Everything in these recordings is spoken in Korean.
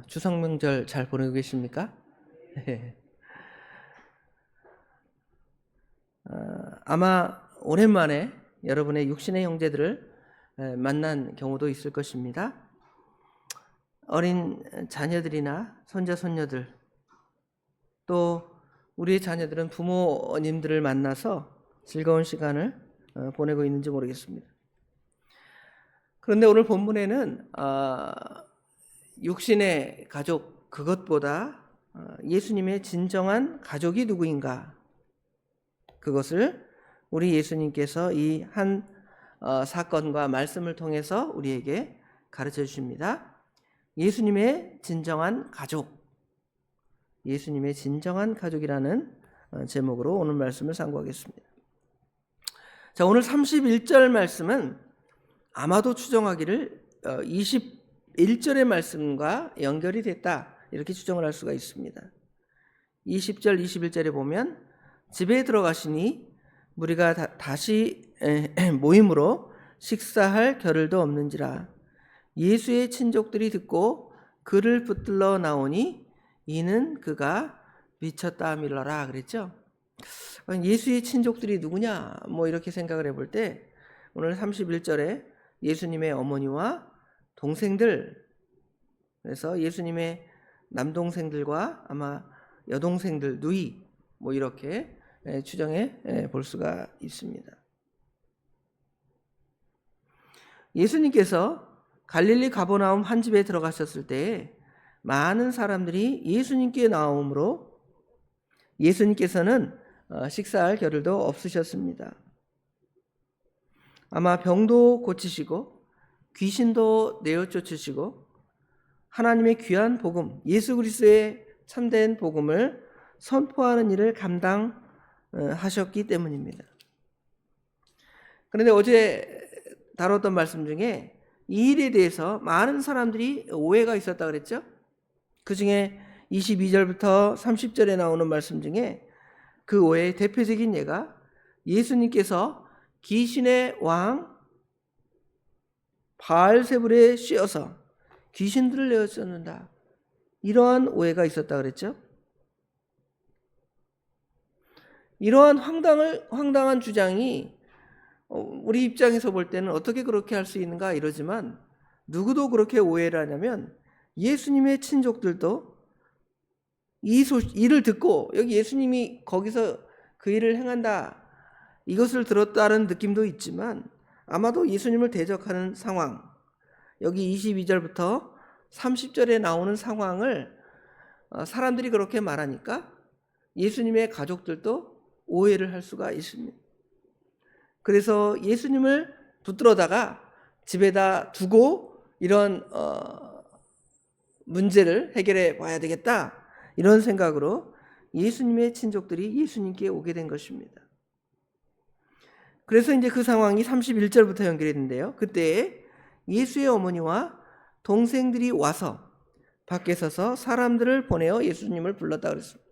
추석 명절 잘 보내고 계십니까? 아마 오랜만에 여러분의 육신의 형제들을 만난 경우도 있을 것입니다. 어린 자녀들이나 손자 손녀들, 또 우리의 자녀들은 부모님들을 만나서 즐거운 시간을 보내고 있는지 모르겠습니다. 그런데 오늘 본문에는 육신의 가족, 그것보다 예수님의 진정한 가족이 누구인가, 그것을 우리 예수님께서 이 한 사건과 말씀을 통해서 우리에게 가르쳐 주십니다. 예수님의 진정한 가족, 예수님의 진정한 가족이라는 제목으로 오늘 말씀을 상고하겠습니다. 자, 오늘 31절 말씀은 아마도 추정하기를 21절의 말씀과 연결이 됐다, 이렇게 추정을 할 수가 있습니다. 20절, 21절에 보면 집에 들어가시니 무리가 다시 모임으로 식사할 겨를도 없는지라 예수의 친족들이 듣고 그를 붙들러 나오니 이는 그가 미쳤다 하밀러라 그랬죠. 예수의 친족들이 누구냐, 이렇게 생각을 해볼 때 오늘 31절에 예수님의 어머니와 동생들, 그래서 예수님의 남동생들과 아마 여동생들, 누이, 이렇게 추정해 볼 수가 있습니다. 예수님께서 갈릴리 가버나움 한 집에 들어가셨을 때 많은 사람들이 예수님께 나오므로 예수님께서는 식사할 겨를도 없으셨습니다. 아마 병도 고치시고 귀신도 내어 쫓으시고 하나님의 귀한 복음, 예수 그리스도의 참된 복음을 선포하는 일을 감당하셨기 때문입니다. 그런데 어제 다뤘던 말씀 중에 이 일에 대해서 많은 사람들이 오해가 있었다 그랬죠. 그 중에 22절부터 30절에 나오는 말씀 중에 그 오해의 대표적인 예가 예수님께서 귀신의 왕 바알세불에 씌어서 귀신들을 내어 쫓는다, 이러한 오해가 있었다 그랬죠. 이러한 황당한 주장이 우리 입장에서 볼 때는 어떻게 그렇게 할 수 있는가 이러지만, 누구도 그렇게 오해를 하냐면 예수님의 친족들도 이 일을 듣고 여기 예수님이 거기서 그 일을 행한다, 이것을 들었다는 느낌도 있지만 아마도 예수님을 대적하는 상황, 여기 22절부터 30절에 나오는 상황을 사람들이 그렇게 말하니까 예수님의 가족들도 오해를 할 수가 있습니다. 그래서 예수님을 붙들어다가 집에다 두고 이런 문제를 해결해 봐야 되겠다, 이런 생각으로 예수님의 친족들이 예수님께 오게 된 것입니다. 그래서 이제 그 상황이 31절부터 연결이 되는데요. 그때 예수의 어머니와 동생들이 와서 밖에 서서 사람들을 보내어 예수님을 불렀다 그랬습니다.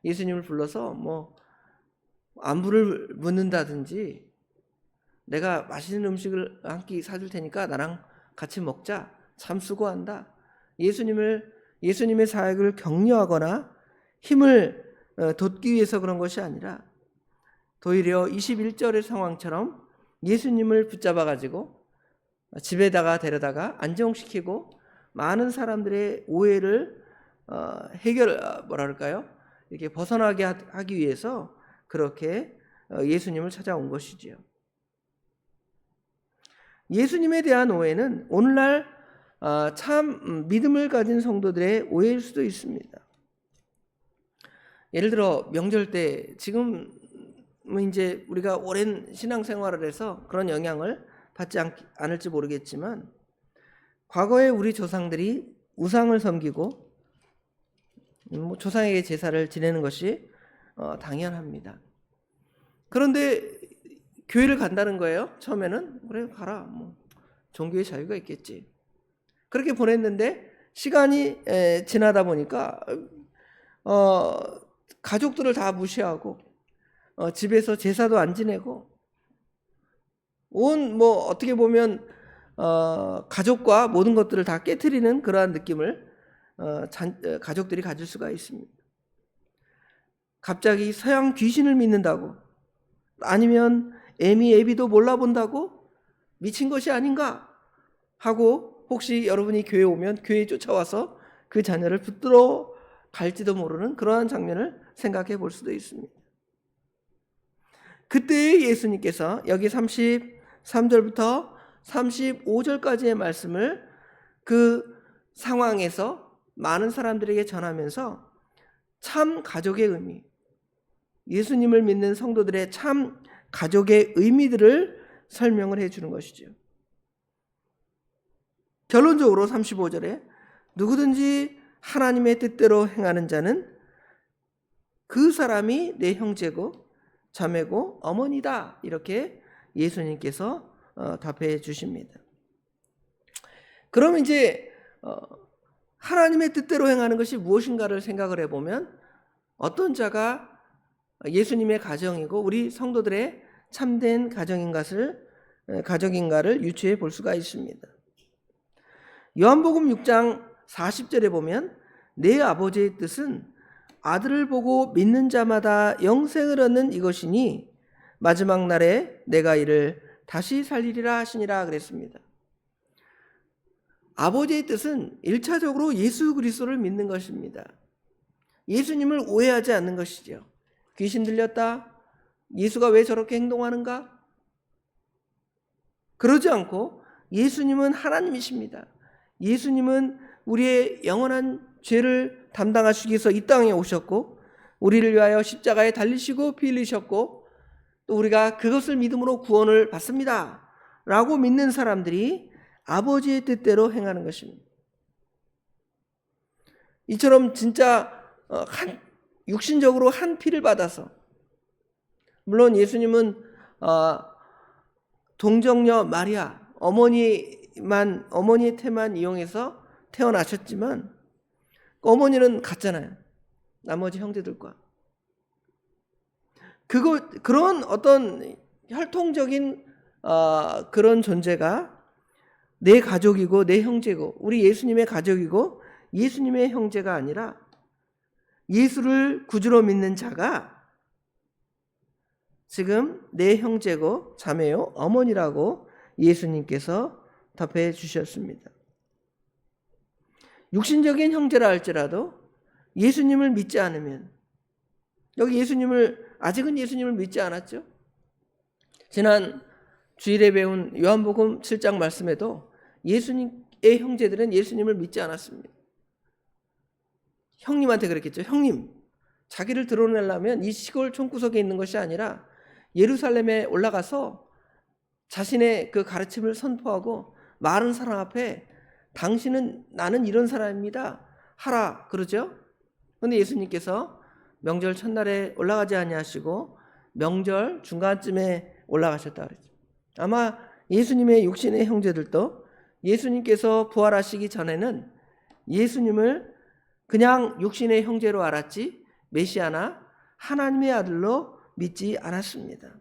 예수님을 불러서 안부를 묻는다든지, 내가 맛있는 음식을 한 끼 사줄 테니까 나랑 같이 먹자, 참 수고한다, 예수님의 사역을 격려하거나 힘을 돋기 위해서 그런 것이 아니라 도리어 21절의 상황처럼 예수님을 붙잡아 가지고 집에다가 데려다가 안정시키고 많은 사람들의 오해를 이렇게 벗어나게 하기 위해서 그렇게 예수님을 찾아온 것이지요. 예수님에 대한 오해는 오늘날 참 믿음을 가진 성도들의 오해일 수도 있습니다. 예를 들어 명절 때, 지금 이제 우리가 오랜 신앙생활을 해서 그런 영향을 받지 않을지 모르겠지만, 과거에 우리 조상들이 우상을 섬기고 조상에게 제사를 지내는 것이 당연합니다. 그런데 교회를 간다는 거예요. 처음에는 그래 가라, 종교의 자유가 있겠지, 그렇게 보냈는데 시간이 지나다 보니까 가족들을 다 무시하고 집에서 제사도 안 지내고 어떻게 보면 가족과 모든 것들을 다 깨트리는 그러한 느낌을 가족들이 가질 수가 있습니다. 갑자기 서양 귀신을 믿는다고, 아니면 애비도 몰라본다고 미친 것이 아닌가 하고, 혹시 여러분이 교회에 오면 교회에 쫓아와서 그 자녀를 붙들어 갈지도 모르는 그러한 장면을 생각해 볼 수도 있습니다. 그때 예수님께서 여기 33절부터 35절까지의 말씀을 그 상황에서 많은 사람들에게 전하면서 참 가족의 의미, 예수님을 믿는 성도들의 참 가족의 의미들을 설명을 해주는 것이죠. 결론적으로 35절에 누구든지 하나님의 뜻대로 행하는 자는 그 사람이 내 형제고 자매고 어머니다, 이렇게 예수님께서 답해 주십니다. 그럼 이제 하나님의 뜻대로 행하는 것이 무엇인가를 생각을 해보면, 어떤 자가 예수님의 가정이고 우리 성도들의 참된 가정인가를 유추해 볼 수가 있습니다. 요한복음 6장 40절에 보면 내 아버지의 뜻은 아들을 보고 믿는 자마다 영생을 얻는 이것이니 마지막 날에 내가 이를 다시 살리리라 하시니라 그랬습니다. 아버지의 뜻은 1차적으로 예수 그리스도를 믿는 것입니다. 예수님을 오해하지 않는 것이죠. 귀신 들렸다? 예수가 왜 저렇게 행동하는가? 그러지 않고 예수님은 하나님이십니다. 예수님은 우리의 영원한 죄를 담당하시기 위해서 이 땅에 오셨고 우리를 위하여 십자가에 달리시고 피 흘리셨고 또 우리가 그것을 믿음으로 구원을 받습니다 라고 믿는 사람들이 아버지의 뜻대로 행하는 것입니다. 이처럼 진짜 육신적으로 한 피를 받아서, 물론 예수님은 동정녀 마리아 어머니의 태만 이용해서 태어나셨지만 어머니는 같잖아요. 나머지 형제들과. 그런 어떤 혈통적인 그런 존재가 내 가족이고 내 형제고 우리 예수님의 가족이고 예수님의 형제가 아니라 예수를 구주로 믿는 자가 지금 내 형제고 자매요 어머니라고 예수님께서 답해 주셨습니다. 육신적인 형제라 할지라도 예수님을 믿지 않으면, 여기 아직은 예수님을 믿지 않았죠. 지난 주일에 배운 요한복음 7장 말씀에도 예수님의 형제들은 예수님을 믿지 않았습니다. 형님한테 그랬겠죠. 형님, 자기를 드러내려면 이 시골 총구석에 있는 것이 아니라 예루살렘에 올라가서 자신의 그 가르침을 선포하고 많은 사람 앞에 나는 이런 사람입니다 하라 그러죠. 그런데 예수님께서 명절 첫날에 올라가지 아니하시고 명절 중간쯤에 올라가셨다 그랬죠. 아마 예수님의 육신의 형제들도 예수님께서 부활하시기 전에는 예수님을 그냥 육신의 형제로 알았지 메시아나 하나님의 아들로 믿지 않았습니다.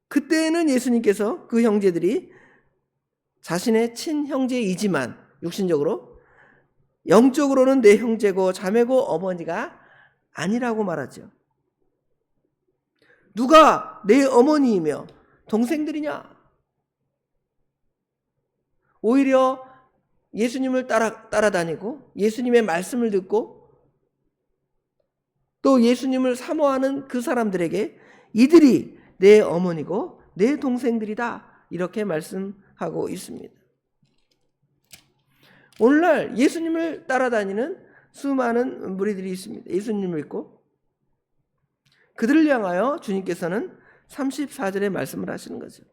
그때는 예수님께서 그 형제들이 자신의 친형제이지만 육신적으로, 영적으로는 내 형제고 자매고 어머니가 아니라고 말하죠. 누가 내 어머니이며 동생들이냐? 오히려 예수님을 따라다니고 예수님의 말씀을 듣고 또 예수님을 사모하는 그 사람들에게 이들이 내 어머니고 내 동생들이다 이렇게 말씀하고 있습니다. 오늘날 예수님을 따라다니는 수많은 무리들이 있습니다. 예수님을 믿고 그들을 향하여 주님께서는 34절에 말씀을 하시는 거죠.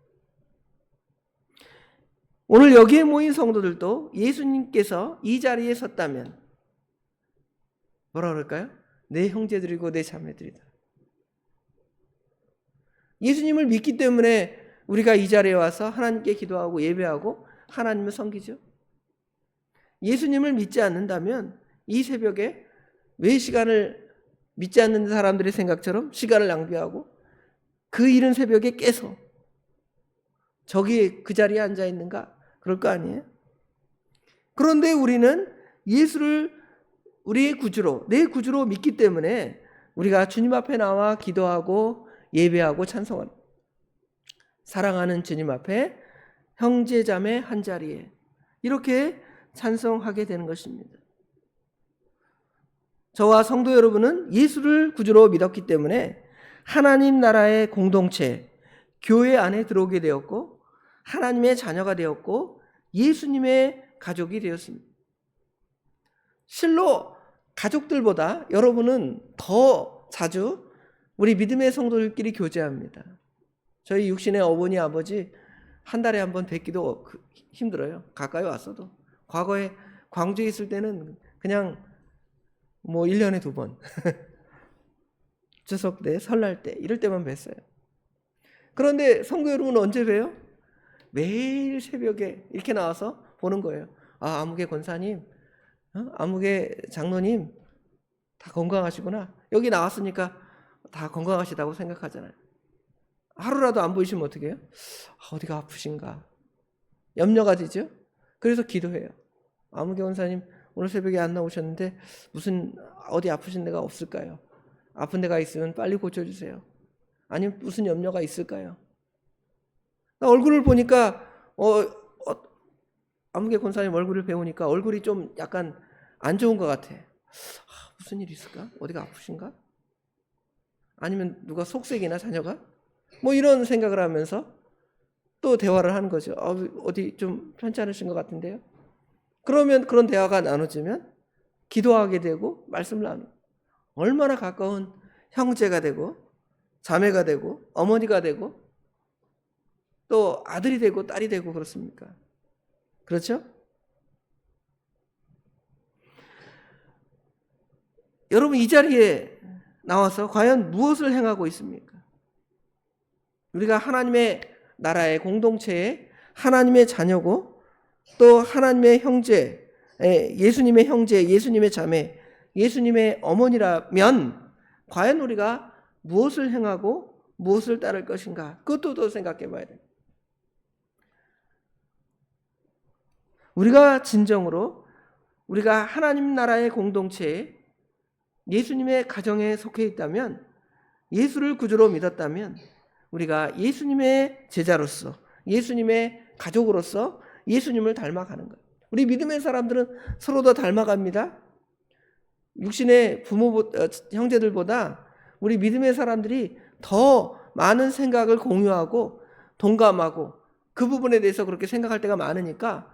오늘 여기에 모인 성도들도 예수님께서 이 자리에 섰다면 뭐라 그럴까요? 내 형제들이고 내 자매들이다. 예수님을 믿기 때문에 우리가 이 자리에 와서 하나님께 기도하고 예배하고 하나님을 섬기죠. 예수님을 믿지 않는다면 이 새벽에 왜 시간을, 믿지 않는 사람들의 생각처럼 시간을 낭비하고 그 이른 새벽에 깨서 저기 그 자리에 앉아 있는가? 그럴 거 아니에요? 그런데 우리는 예수를 우리의 구주로, 내 구주로 믿기 때문에 우리가 주님 앞에 나와 기도하고 예배하고 찬송하는, 사랑하는 주님 앞에 형제 자매 한 자리에 이렇게 찬송하게 되는 것입니다. 저와 성도 여러분은 예수를 구주로 믿었기 때문에 하나님 나라의 공동체, 교회 안에 들어오게 되었고 하나님의 자녀가 되었고 예수님의 가족이 되었습니다. 실로 가족들보다 여러분은 더 자주 우리 믿음의 성도들끼리 교제합니다. 저희 육신의 어머니 아버지 한 달에 한 번 뵙기도 힘들어요. 가까이 왔어도. 과거에 광주에 있을 때는 그냥 1년에 2번 추석 때, 설날 때 이럴 때만 뵀어요. 그런데 성도 여러분은 언제 봬요? 매일 새벽에 이렇게 나와서 보는 거예요. 아, 아무개 권사님, 아무개 장로님 다 건강하시구나. 여기 나왔으니까 다 건강하시다고 생각하잖아요. 하루라도 안 보이시면 어떻게 해요? 어디가 아프신가? 염려가 되죠? 그래서 기도해요. 아무개 권사님 오늘 새벽에 안 나오셨는데 무슨 어디 아프신 데가 없을까요? 아픈 데가 있으면 빨리 고쳐주세요. 아니면 무슨 염려가 있을까요? 나 얼굴을 보니까 아무개 권사님 얼굴을 배우니까 얼굴이 좀 약간 안 좋은 것 같아. 무슨 일이 있을까? 어디가 아프신가? 아니면 누가 속색이나 자녀가? 이런 생각을 하면서 또 대화를 하는 거죠. 어디 좀 편찮으신 것 같은데요? 그러면 그런 대화가 나눠지면 기도하게 되고 말씀을 나누고 얼마나 가까운 형제가 되고 자매가 되고 어머니가 되고 또 아들이 되고 딸이 되고 그렇습니까? 그렇죠? 여러분 이 자리에 나와서 과연 무엇을 행하고 있습니까? 우리가 하나님의 나라의 공동체에 하나님의 자녀고 또 하나님의 형제, 예수님의 형제, 예수님의 자매, 예수님의 어머니라면 과연 우리가 무엇을 행하고 무엇을 따를 것인가? 그것도 더 생각해 봐야 돼요. 우리가 진정으로 우리가 하나님 나라의 공동체에 예수님의 가정에 속해 있다면, 예수를 구주로 믿었다면 우리가 예수님의 제자로서, 예수님의 가족으로서 예수님을 닮아가는 거예요. 우리 믿음의 사람들은 서로 더 닮아갑니다. 육신의 형제들보다 우리 믿음의 사람들이 더 많은 생각을 공유하고 동감하고 그 부분에 대해서 그렇게 생각할 때가 많으니까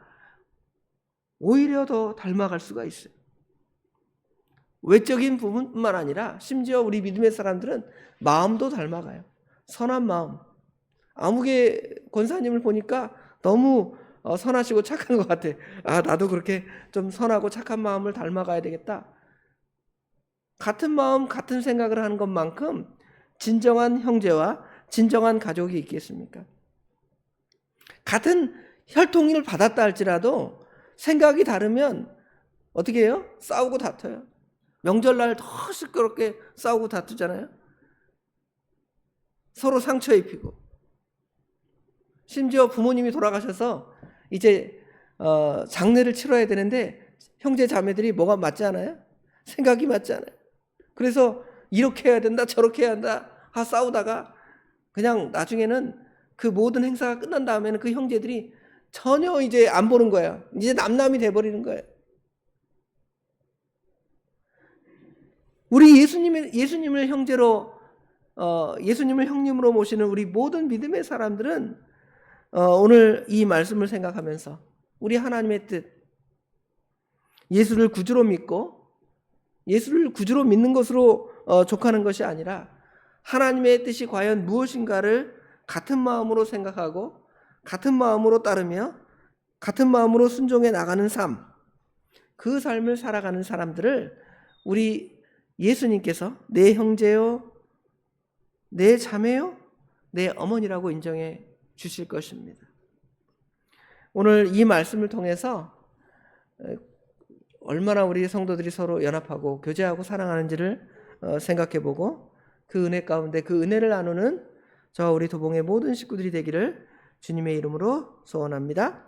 오히려 더 닮아갈 수가 있어요. 외적인 부분뿐만 아니라 심지어 우리 믿음의 사람들은 마음도 닮아가요. 선한 마음. 아무개 권사님을 보니까 너무 선하시고 착한 것 같아. 나도 그렇게 좀 선하고 착한 마음을 닮아가야 되겠다. 같은 마음, 같은 생각을 하는 것만큼 진정한 형제와 진정한 가족이 있겠습니까? 같은 혈통을 받았다 할지라도 생각이 다르면 어떻게 해요? 싸우고 다퉈요. 명절날 더 시끄럽게 싸우고 다투잖아요. 서로 상처 입히고. 심지어 부모님이 돌아가셔서 이제 장례를 치러야 되는데 형제 자매들이 뭐가 맞지 않아요? 생각이 맞지 않아요. 그래서 이렇게 해야 된다 저렇게 해야 한다 싸우다가 그냥 나중에는 그 모든 행사가 끝난 다음에는 그 형제들이 전혀 이제 안 보는 거야. 이제 남남이 돼버리는 거예요. 우리 예수님을 형제로 예수님을 형님으로 모시는 우리 모든 믿음의 사람들은 오늘 이 말씀을 생각하면서 우리 하나님의 뜻, 예수를 구주로 믿고 예수를 구주로 믿는 것으로 족하는 것이 아니라 하나님의 뜻이 과연 무엇인가를 같은 마음으로 생각하고 같은 마음으로 따르며 같은 마음으로 순종해 나가는 삶, 그 삶을 살아가는 사람들을 우리 예수님께서 내 형제요, 내 자매요, 내 어머니라고 인정해 주실 것입니다. 오늘 이 말씀을 통해서 얼마나 우리 성도들이 서로 연합하고 교제하고 사랑하는지를 생각해보고 그 은혜 가운데 그 은혜를 나누는 저와 우리 도봉의 모든 식구들이 되기를 주님의 이름으로 소원합니다.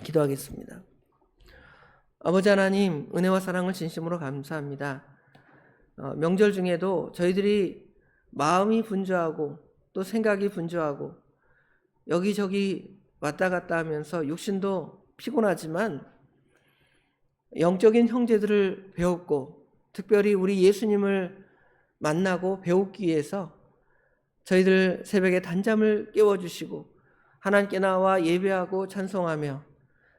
기도하겠습니다. 아버지 하나님, 은혜와 사랑을 진심으로 감사합니다. 명절 중에도 저희들이 마음이 분주하고 또 생각이 분주하고 여기저기 왔다 갔다 하면서 육신도 피곤하지만 영적인 형제들을 배웠고 특별히 우리 예수님을 만나고 배우기 위해서 저희들 새벽에 단잠을 깨워주시고 하나님께 나와 예배하고 찬송하며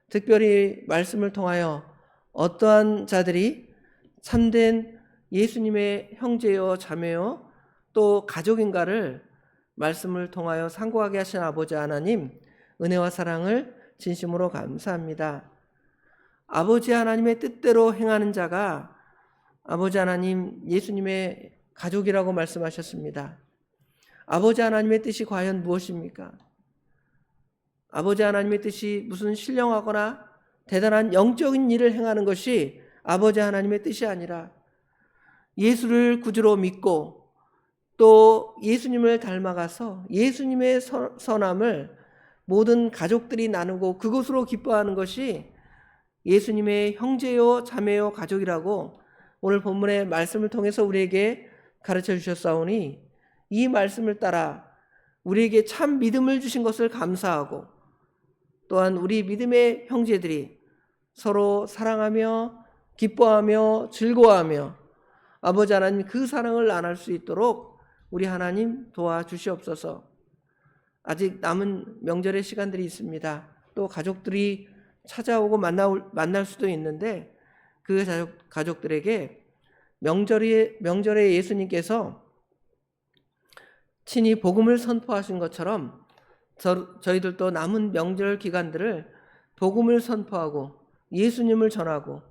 특별히 말씀을 통하여 어떠한 자들이 참된 예수님의 형제요 자매요 또 가족인가를 말씀을 통하여 상고하게 하신 아버지 하나님, 은혜와 사랑을 진심으로 감사합니다. 아버지 하나님의 뜻대로 행하는 자가 아버지 하나님 예수님의 가족이라고 말씀하셨습니다. 아버지 하나님의 뜻이 과연 무엇입니까? 아버지 하나님의 뜻이 무슨 신령하거나 대단한 영적인 일을 행하는 것이 아버지 하나님의 뜻이 아니라 예수를 구주로 믿고 또 예수님을 닮아가서 예수님의 선함을 모든 가족들이 나누고 그것으로 기뻐하는 것이 예수님의 형제요 자매요 가족이라고 오늘 본문의 말씀을 통해서 우리에게 가르쳐 주셨사오니 이 말씀을 따라 우리에게 참 믿음을 주신 것을 감사하고 또한 우리 믿음의 형제들이 서로 사랑하며 기뻐하며 즐거워하며 아버지 하나님 그 사랑을 나눌 수 있도록 우리 하나님 도와주시옵소서. 아직 남은 명절의 시간들이 있습니다. 또 가족들이 찾아오고 만날 수도 있는데 그 가족들에게 명절에 예수님께서 친히 복음을 선포하신 것처럼 저희들도 남은 명절 기간들을 복음을 선포하고 예수님을 전하고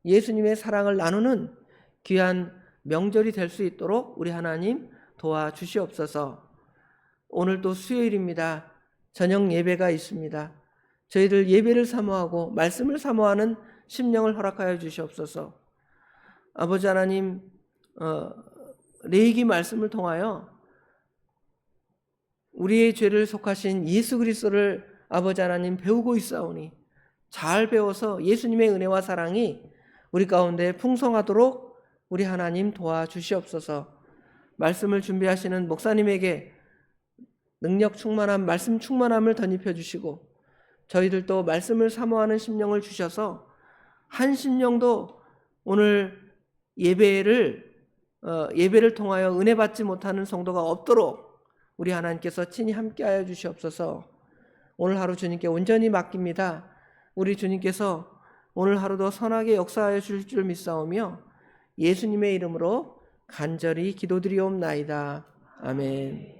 예수님의 사랑을 나누는 귀한 명절이 될 수 있도록 우리 하나님 도와주시옵소서. 오늘도 수요일입니다. 저녁 예배가 있습니다. 저희들 예배를 사모하고 말씀을 사모하는 심령을 허락하여 주시옵소서. 아버지 하나님, 레위기 말씀을 통하여 우리의 죄를 속하신 예수 그리스도를 아버지 하나님 배우고 있사오니 잘 배워서 예수님의 은혜와 사랑이 우리 가운데 풍성하도록 우리 하나님 도와주시옵소서. 말씀을 준비하시는 목사님에게 능력 충만한 말씀 충만함을 덧입혀 주시고 저희들도 말씀을 사모하는 심령을 주셔서 한 심령도 오늘 예배를 통하여 은혜 받지 못하는 성도가 없도록 우리 하나님께서 친히 함께하여 주시옵소서. 오늘 하루 주님께 온전히 맡깁니다. 우리 주님께서 오늘 하루도 선하게 역사하여 주실 줄 믿사오며 예수님의 이름으로 간절히 기도드리옵나이다. 아멘.